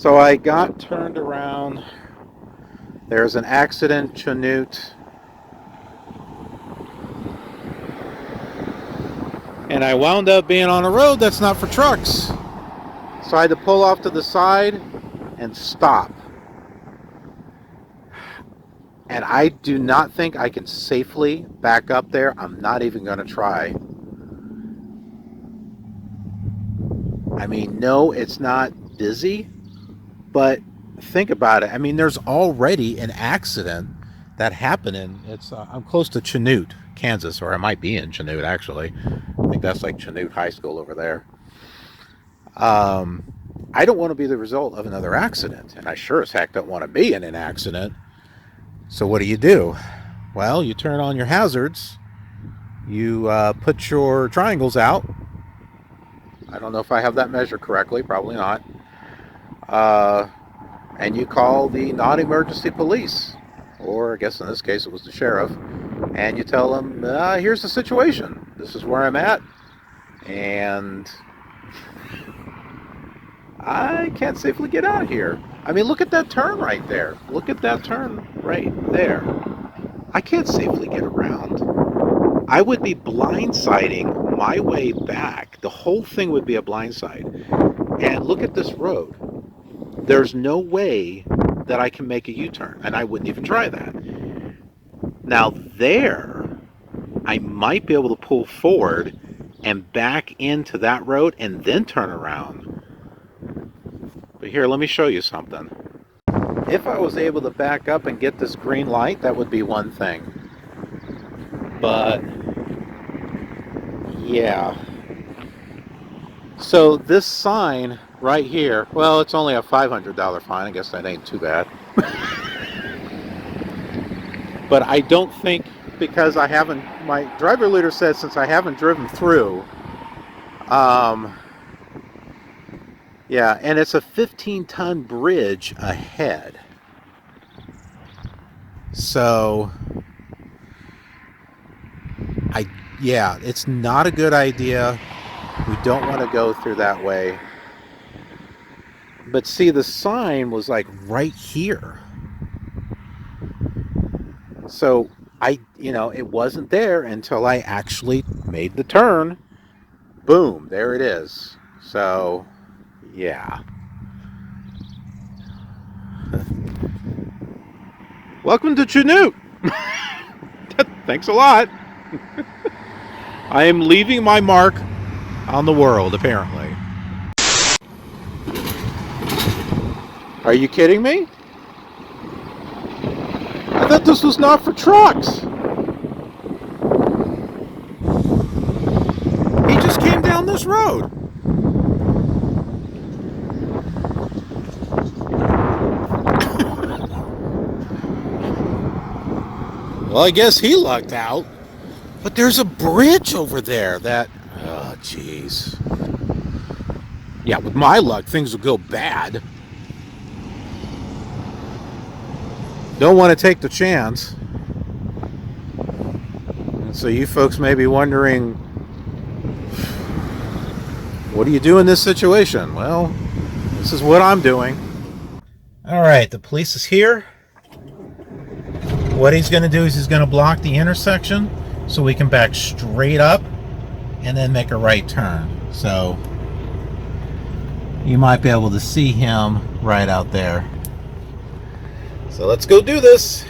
So I got turned around. There's an accident, Chanute. And I wound up being on a road that's not for trucks. So I had to pull off to the side and stop. And I do not think I can safely back up there. I'm not even going to try. I mean, no, it's not busy, but think about it. I mean, there's already an accident that happened in, I'm close to Chanute, Kansas, or I might be in Chanute, actually. I think that's like Chanute High School over there. I don't want to be the result of another accident, and I sure as heck don't want to be in an accident. So what do? Well, you turn on your hazards, you put your triangles out. I don't know if I have that measured correctly, probably not. And you call the non-emergency police, or I guess in this case it was the sheriff, and you tell them, here's the situation. This is where I'm at, and I can't safely get out of here. I mean, look at that turn right there. Look at that turn right there. I can't safely get around. I would be blindsiding my way back. The whole thing would be a blindside. And look at this road. There's no way that I can make a U-turn, and I wouldn't even try that. Now there, I might be able to pull forward and back into that road and then turn around. But here, let me show you something. If I was able to back up and get this green light, that would be one thing. But yeah. So this sign right here, well, it's only a $500 fine. I guess that ain't too bad. But I don't think, because I haven't, my driver leader said since I haven't driven through, yeah, and it's a 15-ton bridge ahead. So, yeah, it's not a good idea. We don't want to go through that way. But see, the sign was like right here. So it wasn't there until I actually made the turn. Boom, there it is. So, yeah. Welcome to Chanute. Thanks a lot. I am leaving my mark on the world, apparently. Are you kidding me? I thought this was not for trucks. He just came down this road. Well, I guess he lucked out. But there's a bridge over there that... Oh, jeez. Yeah, with my luck, things will go bad. Don't want to take the chance. And so you folks may be wondering, what do you do in this situation? Well, this is what I'm doing. All right, the police is here. What he's going to do is he's going to block the intersection so we can back straight up and then make a right turn. So you might be able to see him right out there. So let's go do this.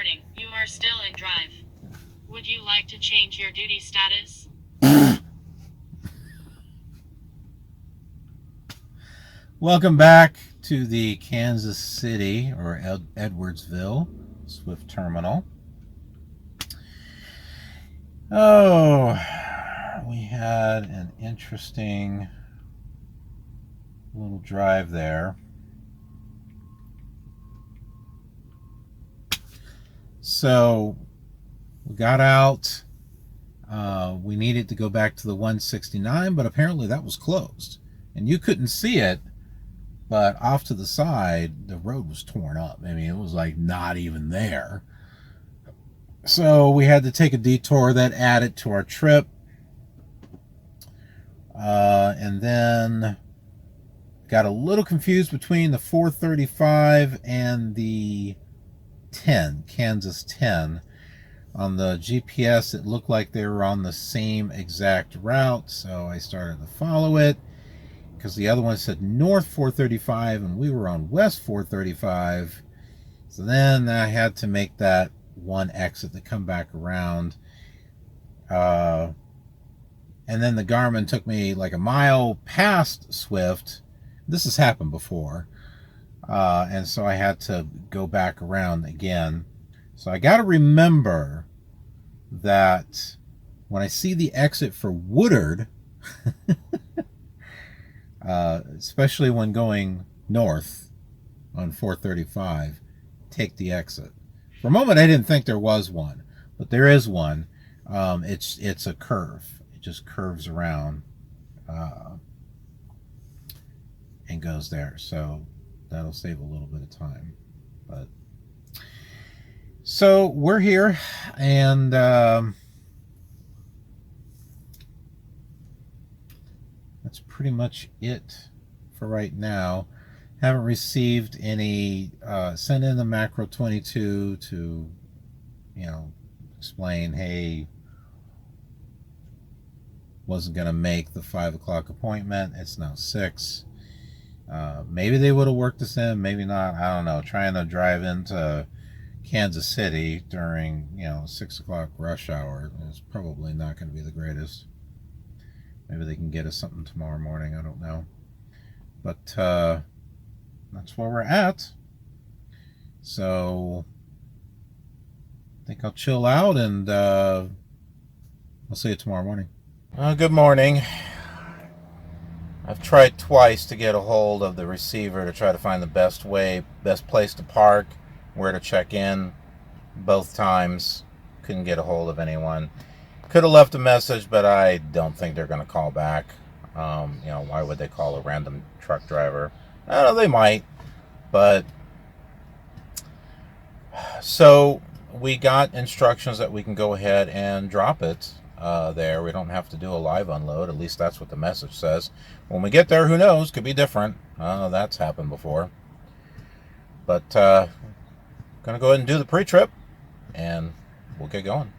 Warning, you are still in drive. Would you like to change your duty status? Welcome back to the Kansas City, or Edwardsville, Swift Terminal. Oh, we had an interesting little drive there. So we got out. We needed to go back to the 169, but apparently that was closed. And you couldn't see it, but off to the side, the road was torn up. I mean, it was like not even there. So we had to take a detour that added to our trip. And then got a little confused between the 435 and the 10, Kansas 10. On the GPS, it looked like they were on the same exact route, so I started to follow it because the other one said North 435 and we were on West 435. So then I had to make that one exit to come back around. And then the Garmin took me like a mile past Swift. This has happened before. And so I had to go back around again. So I got to remember that when I see the exit for Woodard, especially when going north on 435, take the exit. For a moment, I didn't think there was one, but there is one. It's a curve. It just curves around and goes there. So that'll save a little bit of time. But so we're here, and that's pretty much it for right now. Haven't received any, sent in the macro 22 to, explain, hey, wasn't going to make the 5 o'clock appointment. It's now 6. Maybe they would have worked this in, maybe not. I don't know. Trying to drive into Kansas City during, 6 o'clock rush hour is probably not going to be the greatest. Maybe they can get us something tomorrow morning. I don't know. But that's where we're at. So I think I'll chill out, and I'll see you tomorrow morning. Good morning. I've tried twice to get a hold of the receiver to try to find the best place to park, where to check in. Both times, couldn't get a hold of anyone. Could have left a message, but I don't think they're going to call back. Why would they call a random truck driver? I don't know, they might, but so we got instructions that we can go ahead and drop it there. We don't have to do a live unload. At least that's what the message says. When we get there, who knows? Could be different. That's happened before. But gonna go ahead and do the pre-trip, and we'll get going.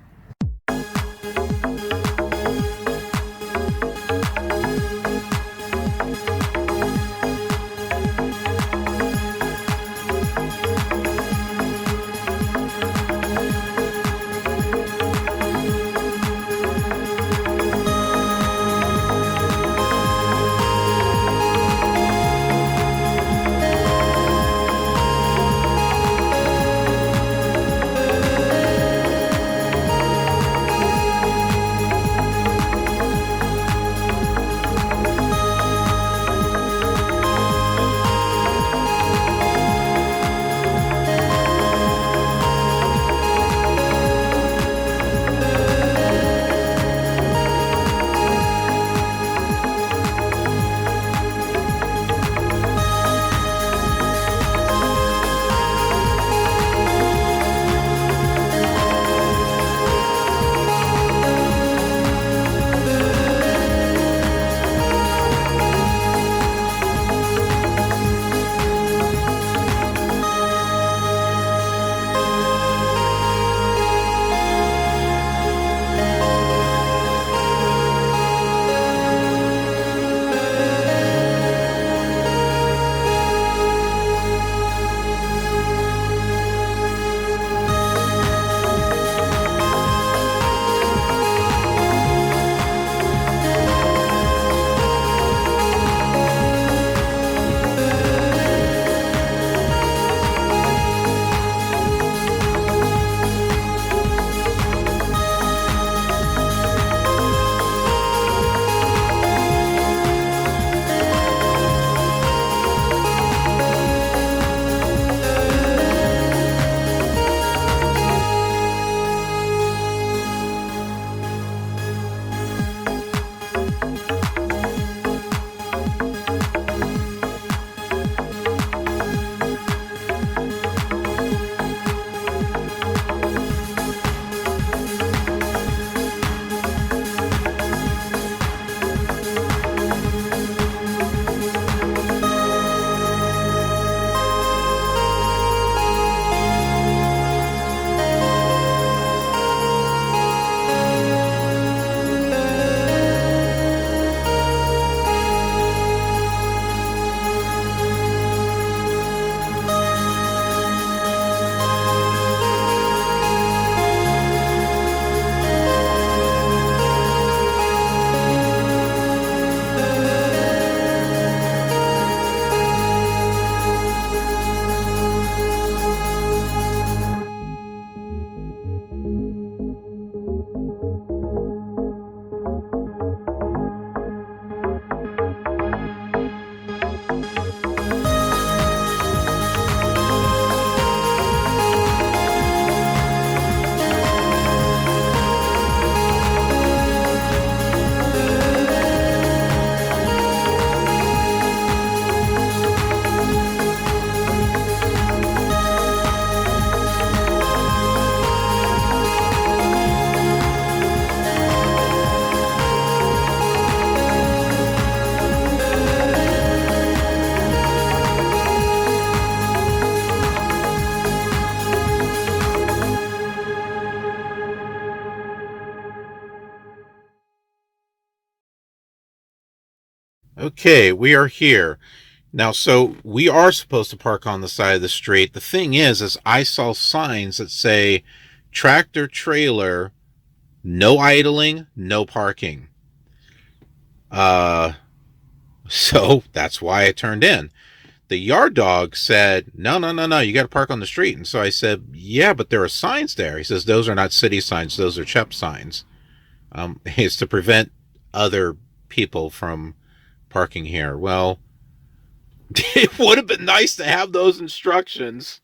Okay, we are here. Now, so we are supposed to park on the side of the street. The thing is I saw signs that say tractor trailer, no idling, no parking. So that's why I turned in. The yard dog said, no, no, no, no, you got to park on the street. And so I said, yeah, but there are signs there. He says, those are not city signs. Those are Shep signs. It's to prevent other people from parking here. Well, it would have been nice to have those instructions.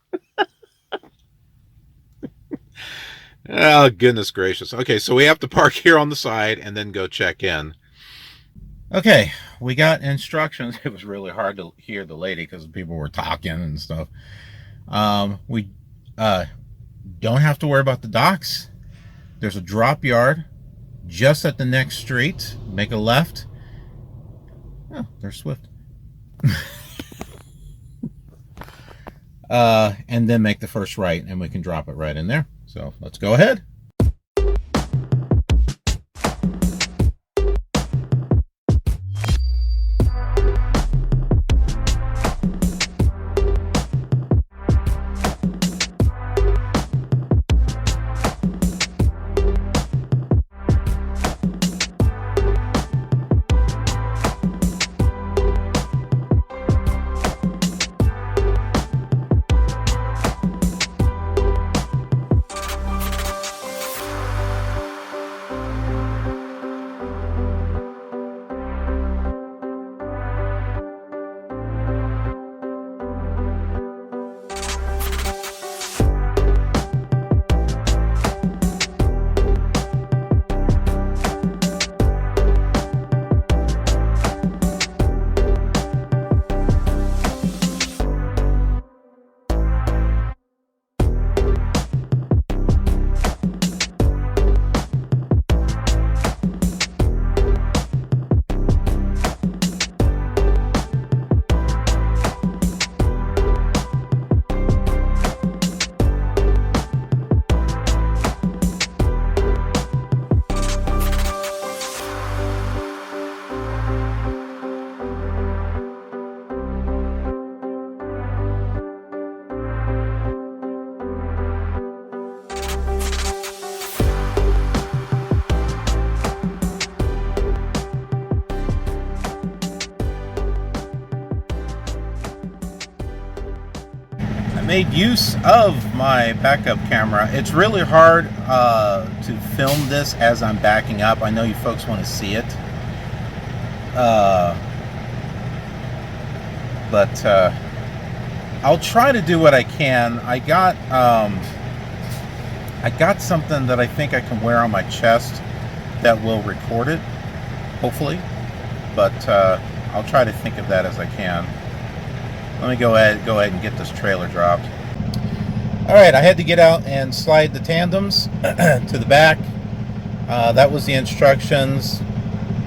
Oh, goodness gracious. Okay, so we have to park here on the side and then go check in. Okay, we got instructions. It was really hard to hear the lady because people were talking and stuff. We don't have to worry about the docks. There's a drop yard just at the next street. Make a left. Oh, there's Swift. And then make the first right, and we can drop it right in there. So let's go ahead. Made use of my backup camera. It's really hard to film this as I'm backing up. I know you folks want to see it, but I'll try to do what I can. I got something that I think I can wear on my chest that will record it, hopefully, but I'll try to think of that as I can. Let me go ahead and get this trailer dropped. All right, I had to get out and slide the tandems to the back. That was the instructions.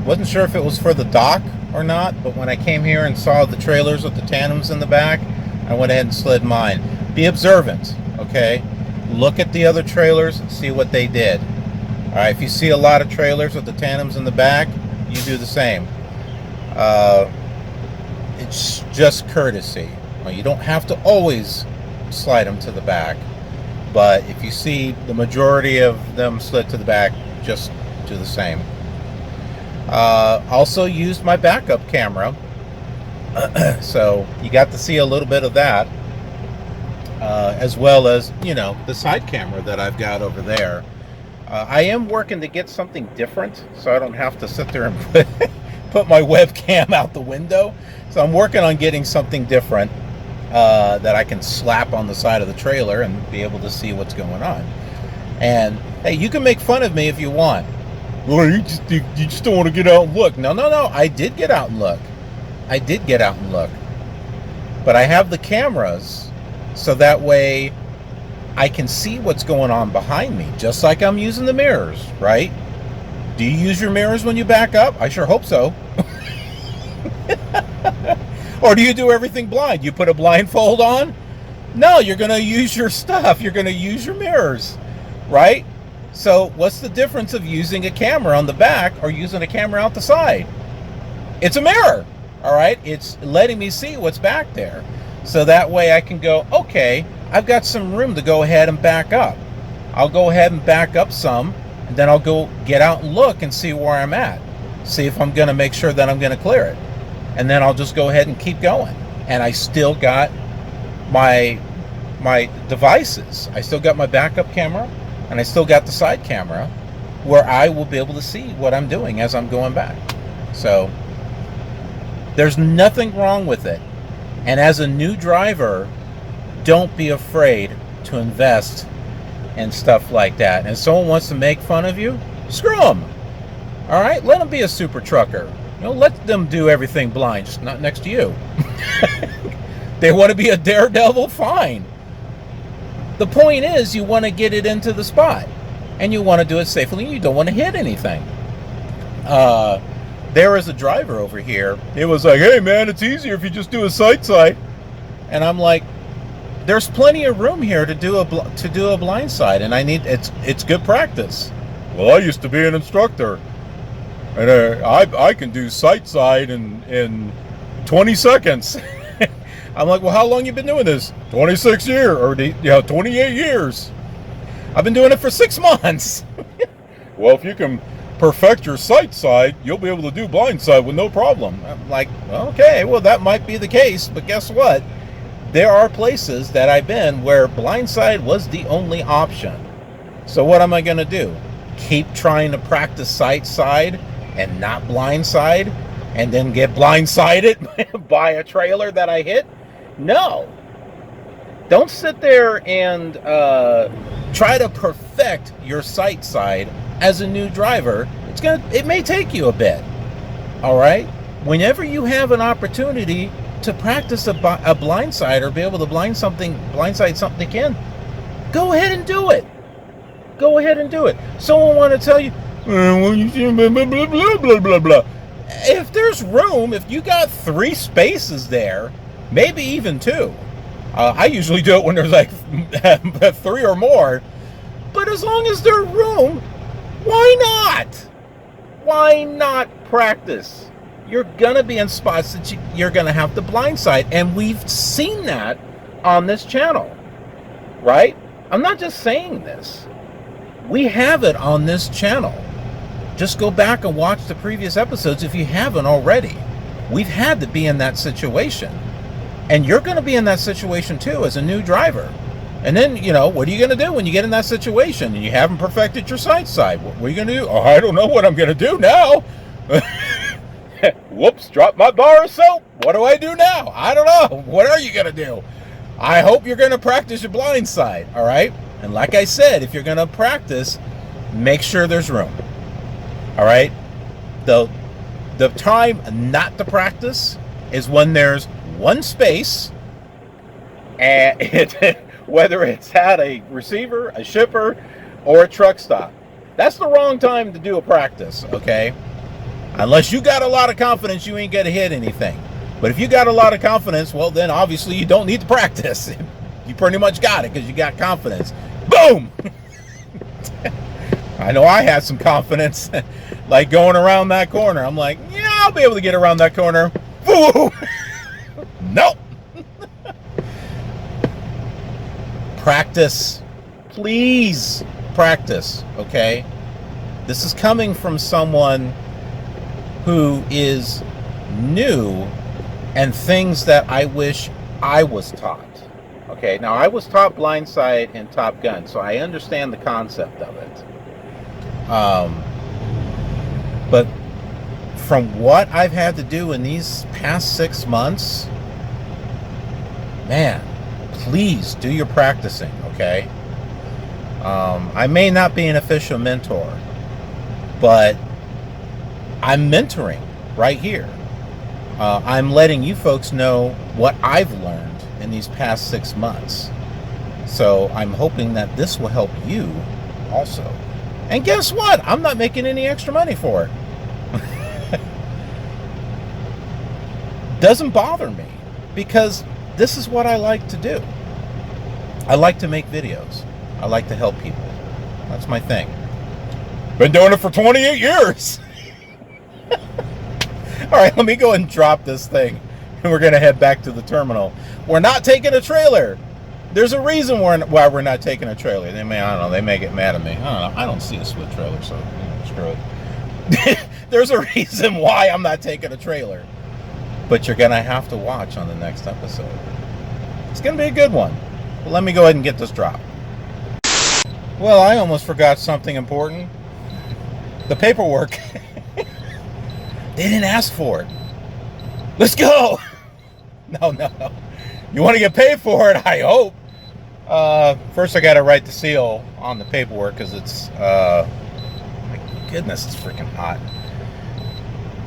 Wasn't sure if it was for the dock or not, but when I came here and saw the trailers with the tandems in the back, I went ahead and slid mine. Be observant, okay? Look at the other trailers and see what they did. All right, if you see a lot of trailers with the tandems in the back, you do the same. It's just courtesy. Well, you don't have to always slide them to the back, but if you see the majority of them slid to the back, just do the same. Also used my backup camera, so you got to see a little bit of that, as well as, you know, the side camera that I've got over there. I am working to get something different, so I don't have to sit there and put my webcam out the window. So I'm working on getting something different that I can slap on the side of the trailer and be able to see what's going on. And hey, you can make fun of me if you want. Well, you just don't want to get out and look. No, I did get out and look. But I have the cameras so that way I can see what's going on behind me, just like I'm using the mirrors, right? Do you use your mirrors when you back up? I sure hope so. Or do you do everything blind? You put a blindfold on? No, you're going to use your stuff. You're going to use your mirrors, right? So what's the difference of using a camera on the back or using a camera out the side? It's a mirror. All right, it's letting me see what's back there. So that way I can go, okay, I've got some room to go ahead and back up. I'll go ahead and back up some, and then I'll go get out and look and see where I'm at. See if I'm going to make sure that I'm going to clear it. And then I'll just go ahead and keep going. And I still got my devices. I still got my backup camera, and I still got the side camera where I will be able to see what I'm doing as I'm going back. So there's nothing wrong with it. And as a new driver, don't be afraid to invest in stuff like that. And if someone wants to make fun of you, screw them. All right, let them be a super trucker. You know, let them do everything blind, just not next to you. They want to be a daredevil, fine. The point is, you want to get it into the spot, and you want to do it safely. You don't want to hit anything. There was a driver over here. It was like, hey man, it's easier if you just do a side. And I'm like, there's plenty of room here to do a blind side, and it's good practice. Well, I used to be an instructor, and I can do side in 20 seconds. I'm like, well, how long you been doing this? 26 years, or 28 years. I've been doing it for 6 months. Well, if you can perfect your side, you'll be able to do blind side with no problem. I'm like, okay, well, that might be the case, but guess what? There are places that I've been where blind side was the only option. So what am I going to do? Keep trying to practice side and not blind side, and then get blindsided by a trailer that I hit? No. Don't sit there and try to perfect your side as a new driver. It may take you a bit. All right? Whenever you have an opportunity to practice a blind side or be able to blindside something again, go ahead and do it. Go ahead and do it. Someone want to tell you, blah, blah, blah, blah. If there's room, if you got 3 spaces there, maybe even 2. I usually do it when there's like 3 or more. But as long as there's room, why not? Why not practice? You're going to be in spots that you're going to have to blindside. And we've seen that on this channel, right? I'm not just saying this. We have it on this channel. Just go back and watch the previous episodes if you haven't already. We've had to be in that situation. And you're going to be in that situation too as a new driver. And then, what are you going to do when you get in that situation and you haven't perfected your side? What are you going to do? Oh, I don't know what I'm going to do now. Whoops, dropped my bar of soap. What do I do now? I don't know. What are you going to do? I hope you're going to practice your blind side, all right? And like I said, if you're going to practice, make sure there's room. All right? The time not to practice is when there's one space, and whether it's at a receiver, a shipper, or a truck stop. That's the wrong time to do a practice, okay? Unless you got a lot of confidence, you ain't going to hit anything. But if you got a lot of confidence, well, then obviously you don't need to practice. You pretty much got it because you got confidence. Boom! I know I had some confidence, like going around that corner. I'm like, yeah, I'll be able to get around that corner. Woo! Nope. Practice. Please practice, okay? This is coming from someone who is new and things that I wish I was taught. Okay, now I was taught blindside in Top Gun, so I understand the concept of it. But from what I've had to do in these past 6 months, man, please do your practicing, okay? I may not be an official mentor, but I'm mentoring right here. I'm letting you folks know what I've learned in these past 6 months. So I'm hoping that this will help you also. And guess what? I'm not making any extra money for it. Doesn't bother me because this is what I like to do. I like to make videos. I like to help people. That's my thing. Been doing it for 28 years. All right, let me go and drop this thing, and we're gonna head back to the terminal. We're not taking a trailer. There's a reason why we're not taking a trailer. They may, I don't know, they may get mad at me. I don't know. I don't see a split trailer, so screw it. There's a reason why I'm not taking a trailer. But you're gonna have to watch on the next episode. It's gonna be a good one. But let me go ahead and get this dropped. Well, I almost forgot something important. The paperwork. They didn't ask for it. Let's go. No. You want to get paid for it, I hope. First I got to write the seal on the paperwork because it's, my goodness, it's freaking hot.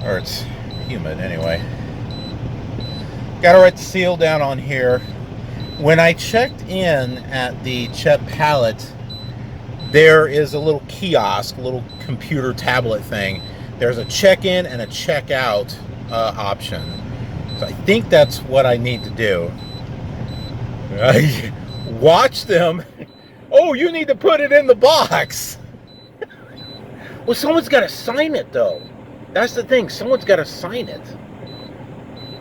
Or it's humid anyway. Got to write the seal down on here. When I checked in at the Shep pallet, there is a little kiosk, a little computer tablet thing. There's a check-in and a check-out option. So I think that's what I need to do. Watch them. Oh, you need to put it in the box. Well, someone's got to sign it, though. That's the thing. Someone's got to sign it.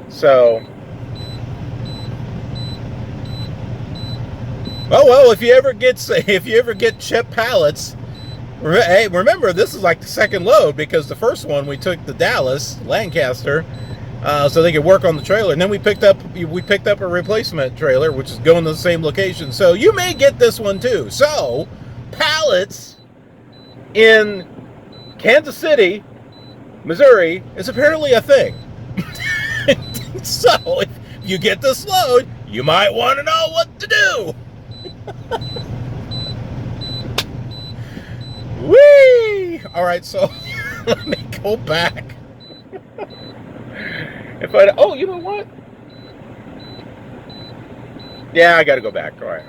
So, well, if you ever get Shep pallets, hey, remember this is like the second load because the first one we took to Dallas, Lancaster, so they could work on the trailer, and then we picked up a replacement trailer, which is going to the same location. So you may get this one too. So pallets in Kansas City, Missouri, is apparently a thing. So if you get this load, you might want to know what to do. Whee! All right, so let me go back. Oh, you know what? Yeah, I got to go back. All right.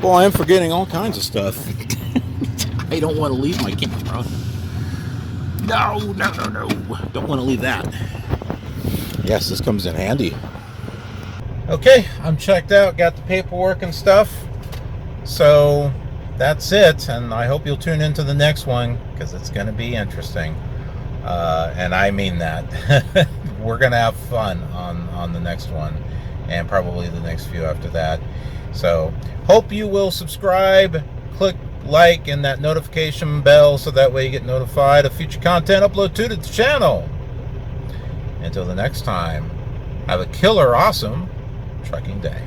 Boy, I'm forgetting all kinds of stuff. I don't want to leave my camera. No. Don't want to leave that. Yes, this comes in handy. Okay, I'm checked out. Got the paperwork and stuff. So that's it, and I hope you'll tune into the next one because it's going to be interesting, and I mean that. We're going to have fun on the next one, and probably the next few after that. So hope you will subscribe, click like and that notification bell so that way you get notified of future content upload to the channel. Until the next time, have a killer awesome trucking day.